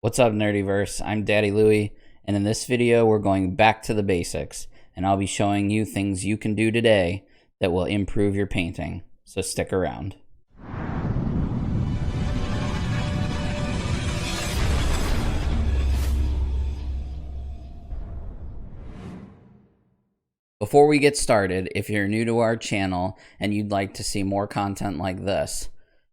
What's up, Nerdyverse? I'm Daddy Louie, and in this video we're going back to the basics, and I'll be showing you things you can do today that will improve your painting, so stick around. Before we get started, if you're new to our channel and you'd like to see more content like this,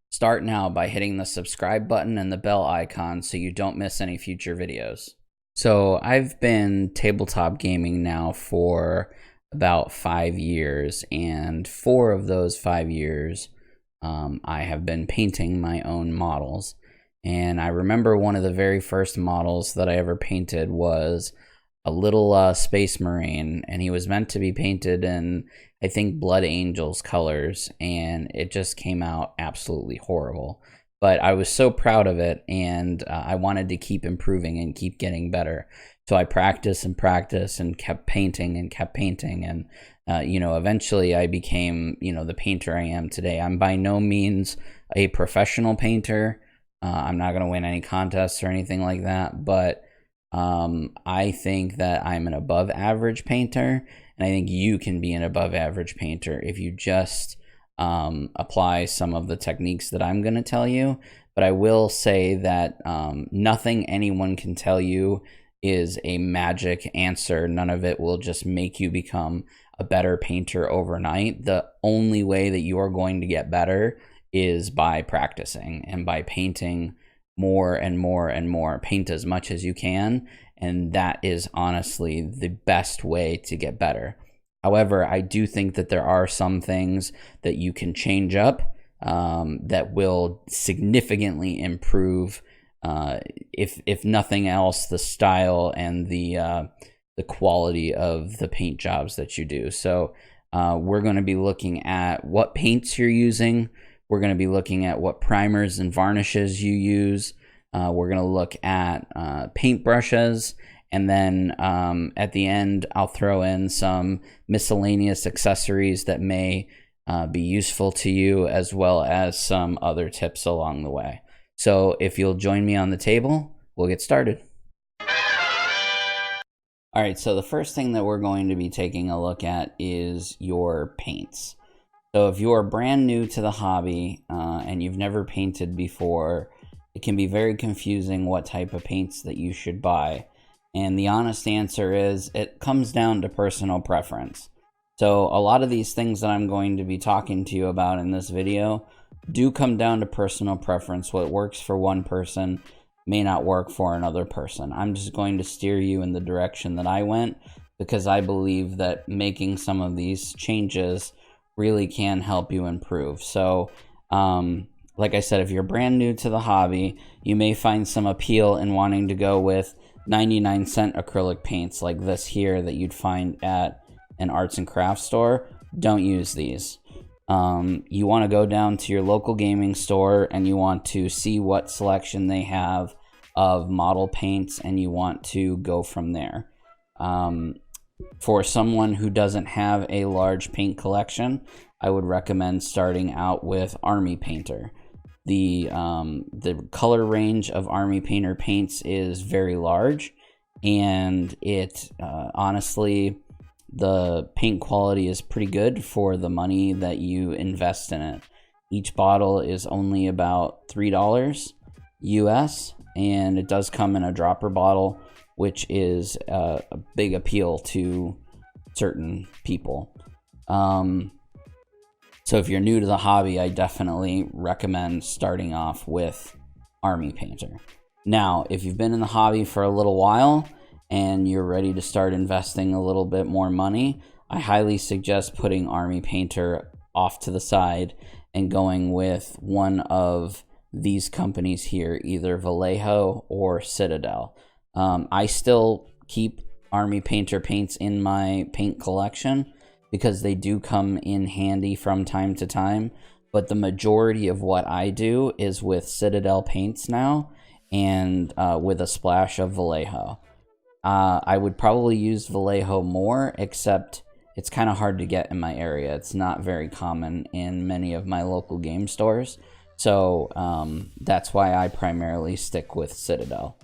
start now by hitting the subscribe button and the bell icon so you don't miss any future videos. So I've been tabletop gaming now for about 5 years, and 4 of those 5 years I have been painting my own models. And I remember one of the very first models that I ever painted was a little Space Marine, and he was meant to be painted in, I think, Blood Angels colors, and it just came out absolutely horrible. But I was so proud of it, and I wanted to keep improving and keep getting better. So I practiced and practiced and kept painting and kept painting, and eventually I became, the painter I am today. I'm by no means a professional painter. I'm not going to win any contests or anything like that, but I think that I'm an above average painter, and I think you can be an above average painter if you just apply some of the techniques that I'm going to tell you. But I will say that nothing anyone can tell you is a magic answer. None of it will just make you become a better painter overnight. The only way that you are going to get better is by practicing and by painting more and more and more. Paint as much as you can, and that is honestly the best way to get better. However, I do think that there are some things that you can change up that will significantly improve, if nothing else, the style and the quality of the paint jobs that you do. So we're going to be looking at what paints you're using. We're going to be looking at what primers and varnishes you use. We're going to look at paint brushes. And then at the end, I'll throw in some miscellaneous accessories that may be useful to you, as well as some other tips along the way. So if you'll join me on the table, we'll get started. All right, so the first thing that we're going to be taking a look at is your paints. So if you are brand new to the hobby and you've never painted before, it can be very confusing what type of paints that you should buy. And the honest answer is it comes down to personal preference. So a lot of these things that I'm going to be talking to you about in this video do come down to personal preference. What works for one person may not work for another person. I'm just going to steer you in the direction that I went, because I believe that making some of these changes really can help you improve. So like I said, if you're brand new to the hobby, you may find some appeal in wanting to go with 99-cent acrylic paints like this here that you'd find at an arts and crafts store. Don't use these. You want to go down to your local gaming store and you want to see what selection they have of model paints, and you want to go from there. For someone who doesn't have a large paint collection, I would recommend starting out with Army Painter. The color range of Army Painter paints is very large, and it honestly, the paint quality is pretty good for the money that you invest in it. Each bottle is only about $3 US, and it does come in a dropper bottle, which is a big appeal to certain people. So if you're new to the hobby, I definitely recommend starting off with Army Painter. Now, if you've been in the hobby for a little while and you're ready to start investing a little bit more money, I highly suggest putting Army Painter off to the side and going with one of these companies here, either Vallejo or Citadel. I still keep Army Painter paints in my paint collection because they do come in handy from time to time, but the majority of what I do is with Citadel paints now, and with a splash of Vallejo. I would probably use Vallejo more, except it's kind of hard to get in my area. It's not very common in many of my local game stores. So that's why I primarily stick with Citadel.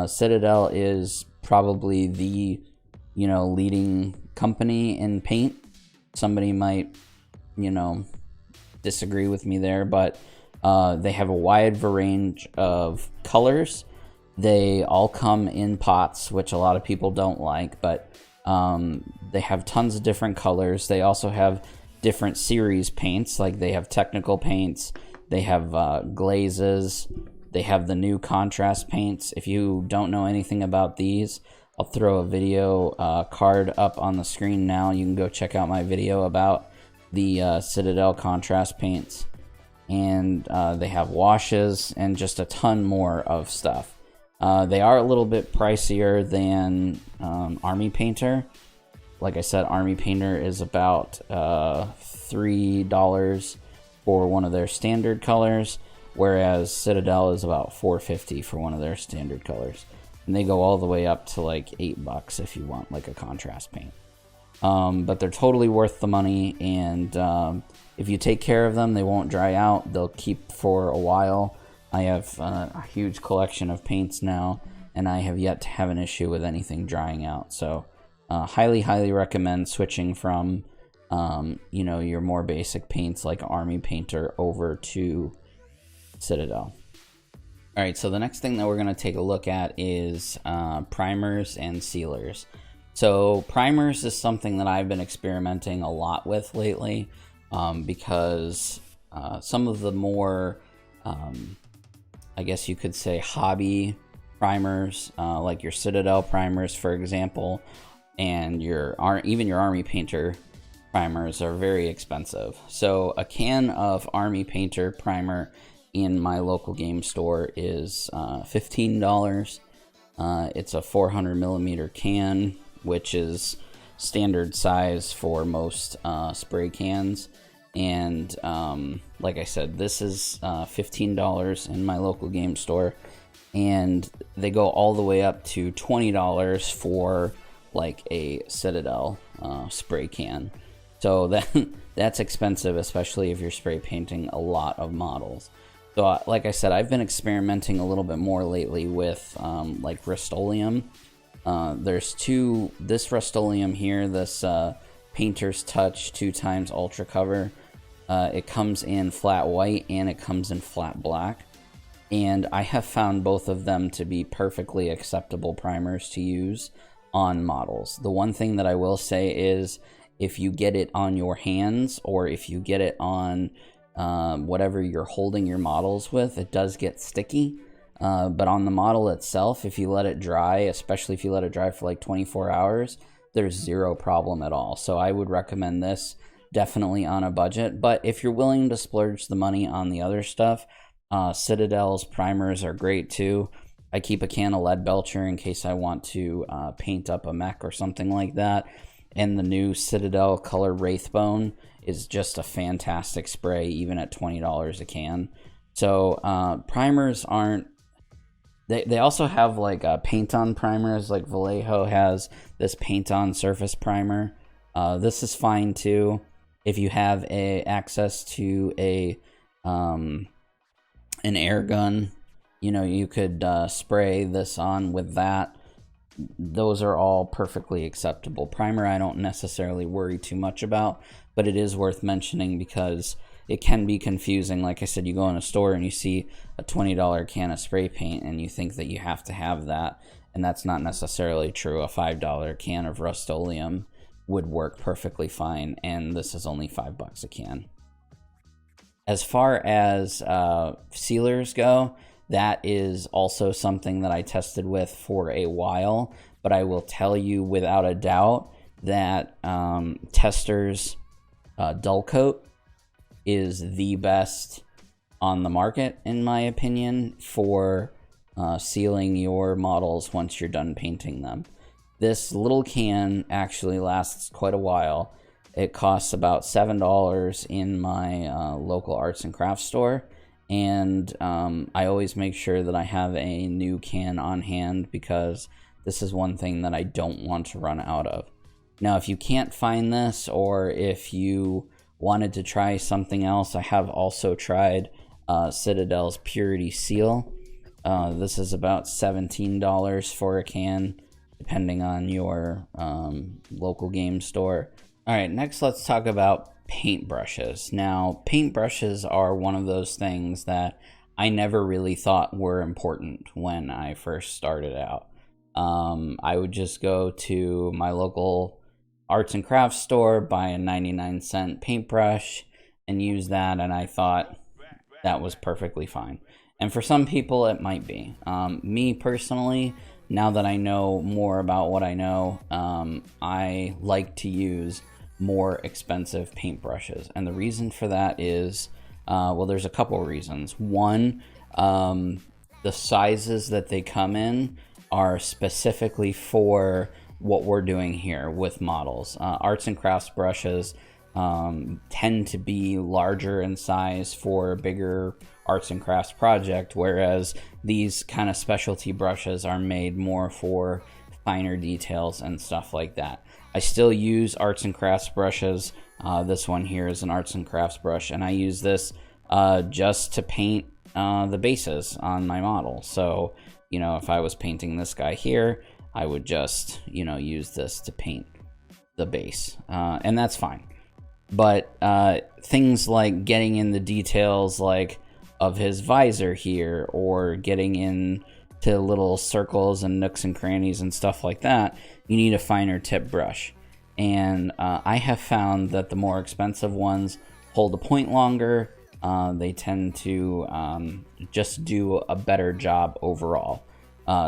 Citadel is probably the, leading company in paint. Somebody might, disagree with me there, but they have a wide range of colors. They all come in pots, which a lot of people don't like, but they have tons of different colors. They also have different series paints, like they have technical paints, they have glazes, they have the new contrast paints. If you don't know anything about these, I'll throw a video card up on the screen now. You can go check out my video about the Citadel contrast paints. And they have washes and just a ton more of stuff. They are a little bit pricier than Army Painter. Like I said, Army Painter is about $3 for one of their standard colors, whereas Citadel is about $4.50 for one of their standard colors. And they go all the way up to like $8 if you want like a contrast paint. But they're totally worth the money, and if you take care of them, they won't dry out. They'll keep for a while. I have a huge collection of paints now, and I have yet to have an issue with anything drying out. So highly recommend switching from your more basic paints like Army Painter over to Citadel. All right, so the next thing that we're going to take a look at is primers and sealers. So primers is something that I've been experimenting a lot with lately, because some of the more, I guess you could say, hobby primers, like your Citadel primers, for example, and even your Army Painter primers are very expensive. So a can of Army Painter primer in my local game store is $15. It's a 400 millimeter can, which is standard size for most spray cans. And like I said, this is $15 in my local game store, and they go all the way up to $20 for like a Citadel spray can. So that's expensive, especially if you're spray painting a lot of models. So like I said, I've been experimenting a little bit more lately with like Rust-Oleum. There's this Rust-Oleum here, this Painter's Touch 2x Ultra Cover. It comes in flat white and it comes in flat black. And I have found both of them to be perfectly acceptable primers to use on models. The one thing that I will say is if you get it on your hands, or if you get it on whatever you're holding your models with, it does get sticky. But on the model itself, if you let it dry, especially if you let it dry for like 24 hours, there's zero problem at all. So I would recommend this definitely on a budget. But if you're willing to splurge the money on the other stuff, Citadel's primers are great too. I keep a can of Lead Belcher in case I want to paint up a mech or something like that. And the new Citadel Color Wraithbone is just a fantastic spray, even at $20 a can. So primers aren't... They also have like paint-on primers, like Vallejo has this paint-on surface primer. This is fine too. If you have access to an air gun, you could spray this on with that. Those are all perfectly acceptable. Primer I don't necessarily worry too much about, but it is worth mentioning because it can be confusing. Like I said, you go in a store and you see a $20 can of spray paint and you think that you have to have that, and that's not necessarily true. A $5 can of Rust-Oleum would work perfectly fine, and this is only $5 a can. As far as sealers go, that is also something that I tested with for a while, but I will tell you without a doubt that Tester's Dull Coat is the best on the market, in my opinion, for sealing your models once you're done painting them. This little can actually lasts quite a while. It costs about $7 in my local arts and crafts store, and I always make sure that I have a new can on hand because this is one thing that I don't want to run out of. Now, if you can't find this, or if you wanted to try something else, I have also tried Citadel's Purity Seal. This is about $17 for a can, depending on your local game store. All right, next let's talk about paintbrushes. Now, paintbrushes are one of those things that I never really thought were important when I first started out. I would just go to my local arts and crafts store, buy a 99-cent paintbrush, and use that, and I thought that was perfectly fine. And for some people, it might be. Me personally, now that I know more about what I know, I like to use more expensive paintbrushes. And the reason for that is, well, there's a couple reasons. One, the sizes that they come in are specifically for what we're doing here with models. Arts and crafts brushes tend to be larger in size for a bigger arts and crafts project, whereas these kind of specialty brushes are made more for finer details and stuff like that. I still use arts and crafts brushes. This one here is an arts and crafts brush, and I use this just to paint the bases on my model. So, you know, if I was painting this guy here, I would just, you know, use this to paint the base, and that's fine. But things like getting in the details like of his visor here, or getting into little circles and nooks and crannies and stuff like that, you need a finer tip brush. And I have found that the more expensive ones hold a point longer. They tend to just do a better job overall.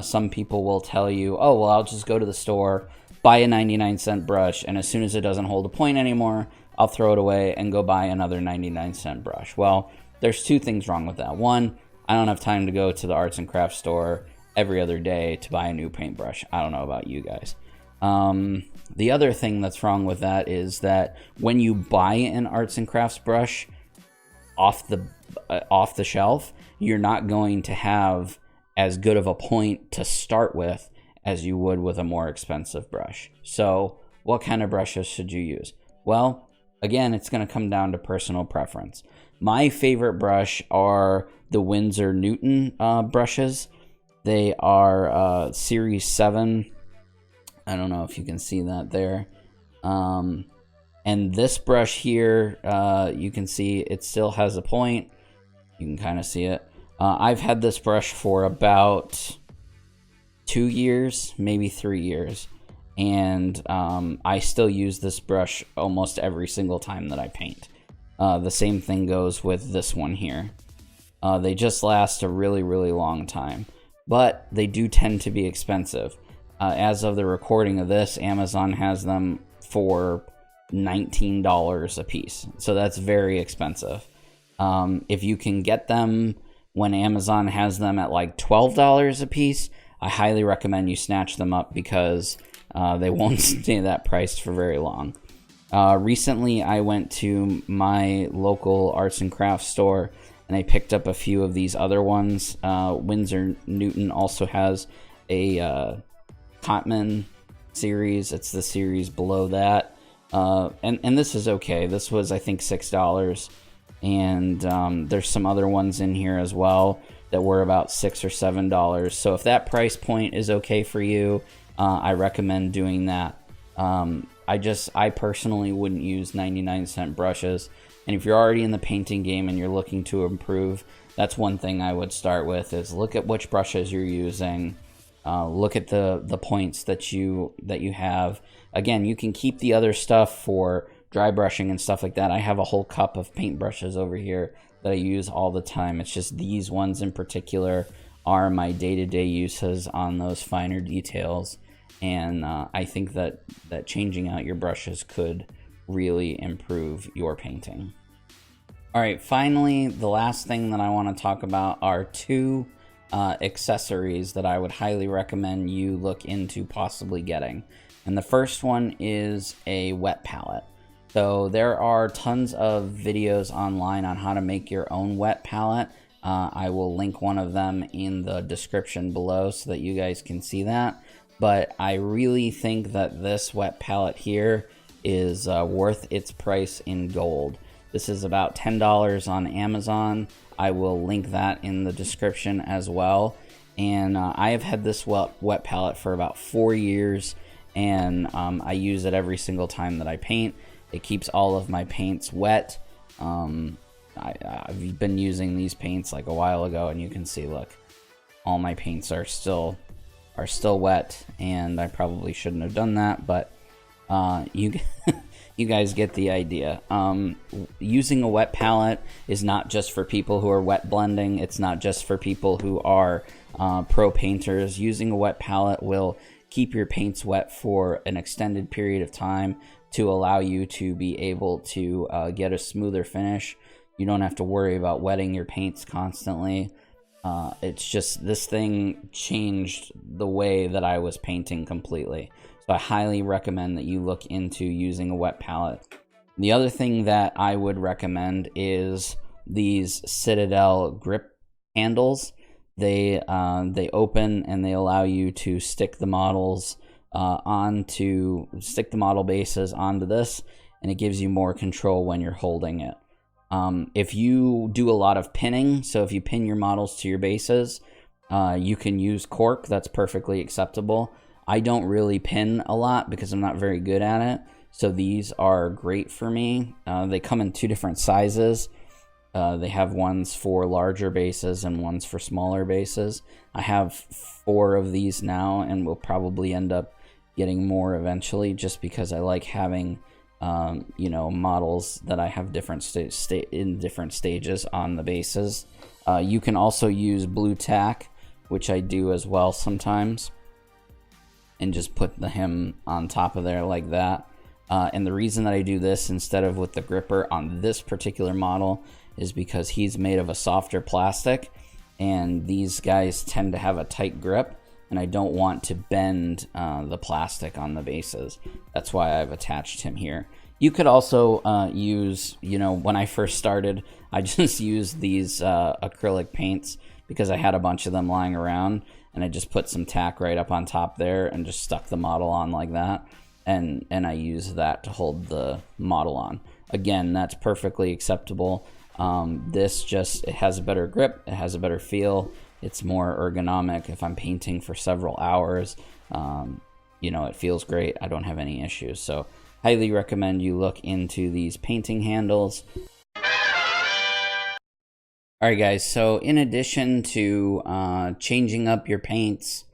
Some people will tell you, oh, well, I'll just go to the store, buy a 99-cent brush, and as soon as it doesn't hold a point anymore, I'll throw it away and go buy another 99-cent brush. Well, there's two things wrong with that. One, I don't have time to go to the arts and crafts store every other day to buy a new paintbrush. I don't know about you guys. The other thing that's wrong with that is that when you buy an arts and crafts brush off the shelf, you're not going to have as good of a point to start with as you would with a more expensive brush. So what kind of brushes should you use? Well, again, it's going to come down to personal preference. My favorite brush are the Winsor Newton brushes. They are Series 7. I don't know if you can see that there. And this brush here, you can see it still has a point. You can kind of see it. I've had this brush for about 2 years, maybe 3 years. And I still use this brush almost every single time that I paint. The same thing goes with this one here. They just last a really, really long time. But they do tend to be expensive. As of the recording of this, Amazon has them for $19 a piece. So that's very expensive. If you can get them when Amazon has them at like $12 a piece, I highly recommend you snatch them up, because they won't stay that priced for very long. Recently, I went to my local arts and crafts store, and I picked up a few of these other ones. Winsor Newton also has a Cotman series. It's the series below that. And this is okay. This was, I think, $6. And there's some other ones in here as well that were about $6 or $7. So if that price point is okay for you, I recommend doing that. I personally wouldn't use 99-cent brushes. And if you're already in the painting game and you're looking to improve, that's one thing I would start with, is look at which brushes you're using. Look at the points that you have. Again, you can keep the other stuff for dry brushing and stuff like that. I have a whole cup of paint brushes over here that I use all the time. It's just these ones in particular are my day-to-day uses on those finer details. And I think that changing out your brushes could really improve your painting. All right, finally, the last thing that I want to talk about are two accessories that I would highly recommend you look into possibly getting. And the first one is a wet palette. So there are tons of videos online on how to make your own wet palette. I will link one of them in the description below so that you guys can see that. But I really think that this wet palette here is worth its price in gold. This is about $10 on Amazon. I will link that in the description as well. And I have had this wet palette for about 4 years, and I use it every single time that I paint. It keeps all of my paints wet. I've been using these paints like a while ago, and you can see, look, all my paints are still wet, and I probably shouldn't have done that, but you you guys get the idea. Using a wet palette is not just for people who are wet blending. It's not just for people who are pro painters. Using a wet palette will keep your paints wet for an extended period of time to allow you to be able to get a smoother finish. You don't have to worry about wetting your paints constantly. It's just, this thing changed the way that I was painting completely. So I highly recommend that you look into using a wet palette. The other thing that I would recommend is these Citadel grip handles. They open and they allow you to stick the models stick the model bases onto this, and it gives you more control when you're holding it. If you do a lot of pinning, so if you pin your models to your bases, you can use cork. That's perfectly acceptable. I don't really pin a lot because I'm not very good at it, so these are great for me. They come in 2 different sizes. They have ones for larger bases and ones for smaller bases. I have 4 of these now, and will probably end up getting more eventually, just because I like having models that I have different in different stages on the bases. You can also use blue tack, which I do as well sometimes, and just put him on top of there like that. And the reason that I do this instead of with the gripper on this particular model is because he's made of a softer plastic, and these guys tend to have a tight grip, and I don't want to bend the plastic on the bases. That's why I've attached him here. You could also use, when I first started, I just used these acrylic paints because I had a bunch of them lying around, and I just put some tack right up on top there and just stuck the model on like that, and I use that to hold the model on. Again, that's perfectly acceptable. It has a better grip, it has a better feel, it's more ergonomic. If I'm painting for several hours, it feels great. I don't have any issues. So highly recommend you look into these painting handles. Alright guys, so in addition to changing up your paints,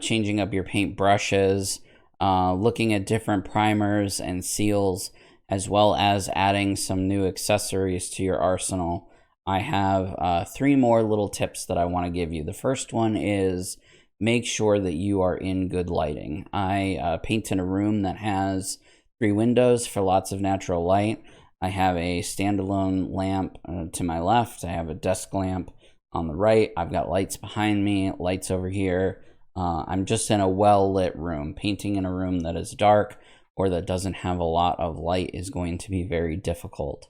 changing up your paint brushes, looking at different primers and seals, as well as adding some new accessories to your arsenal, I have 3 more little tips that I want to give you. The first one is make sure that you are in good lighting. I paint in a room that has 3 windows for lots of natural light. I have a standalone lamp to my left. I have a desk lamp on the right. I've got lights behind me, lights over here. I'm just in a well-lit room. Painting in a room that is dark or that doesn't have a lot of light is going to be very difficult.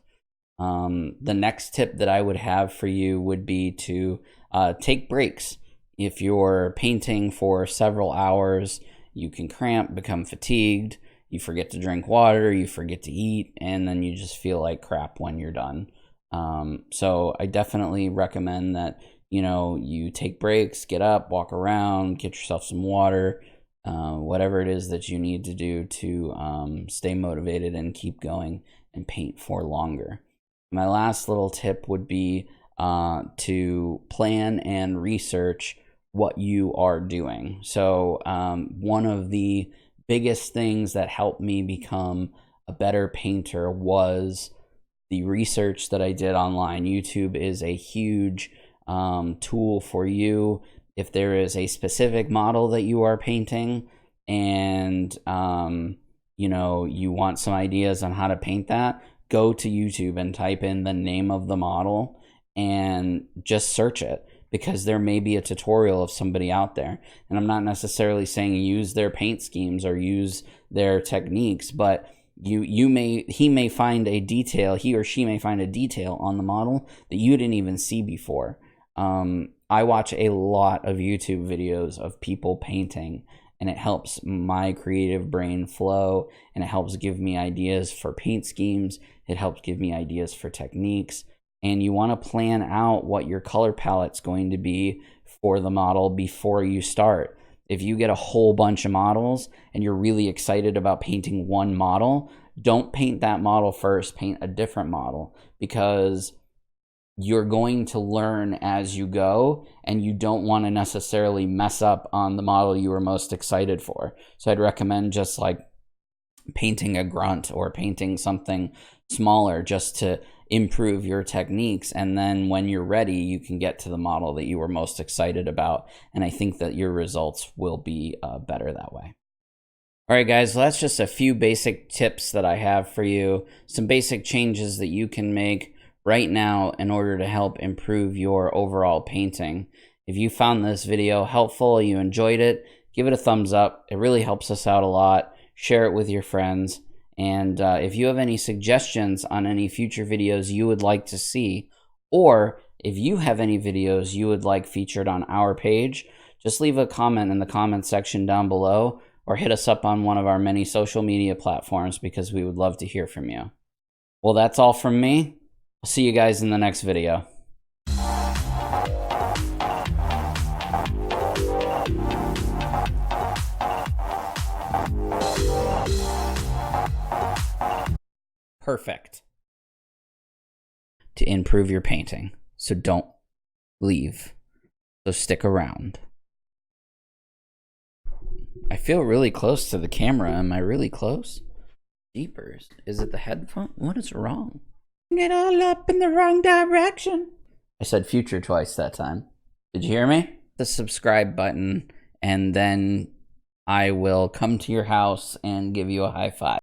The next tip that I would have for you would be to take breaks. If you're painting for several hours, you can cramp, become fatigued, you forget to drink water, you forget to eat, and then you just feel like crap when you're done. So I definitely recommend that you take breaks, get up, walk around, get yourself some water, whatever it is that you need to do to stay motivated and keep going and paint for longer. My last little tip would be to plan and research what you are doing. So one of the biggest things that helped me become a better painter was the research that I did online. YouTube is a huge tool for you. If there is a specific model that you are painting and you want some ideas on how to paint that, go to YouTube and type in the name of the model and just search it, because there may be a tutorial of somebody out there. And I'm not necessarily saying use their paint schemes or use their techniques, but he may find a detail, he or she may find a detail on the model that you didn't even see before. I watch a lot of YouTube videos of people painting, and it helps my creative brain flow, and it helps give me ideas for paint schemes. It helps give me ideas for techniques. And you want to plan out what your color palette's going to be for the model before you start. If you get a whole bunch of models and you're really excited about painting one model, don't paint that model first, paint a different model, because you're going to learn as you go, and you don't want to necessarily mess up on the model you were most excited for. So I'd recommend just like painting a grunt or painting something smaller just to improve your techniques, and then when you're ready, you can get to the model that you were most excited about, and I think that your results will be better that way. All right, guys, well, that's just a few basic tips that I have for you, some basic changes that you can make right now in order to help improve your overall painting. If you found this video helpful, you enjoyed it, give it a thumbs up. It really helps us out a lot. Share it with your friends. And if you have any suggestions on any future videos you would like to see, or if you have any videos you would like featured on our page, just leave a comment in the comment section down below, or hit us up on one of our many social media platforms, because we would love to hear from you. Well, that's all from me. I'll see you guys in the next video. Perfect. To improve your painting. So don't leave. So stick around. I feel really close to the camera. Am I really close? Jeepers. Is it the headphone? What is wrong? Get all up in the wrong direction. I said future twice that time. Did you hear me? The subscribe button, and then I will come to your house and give you a high five.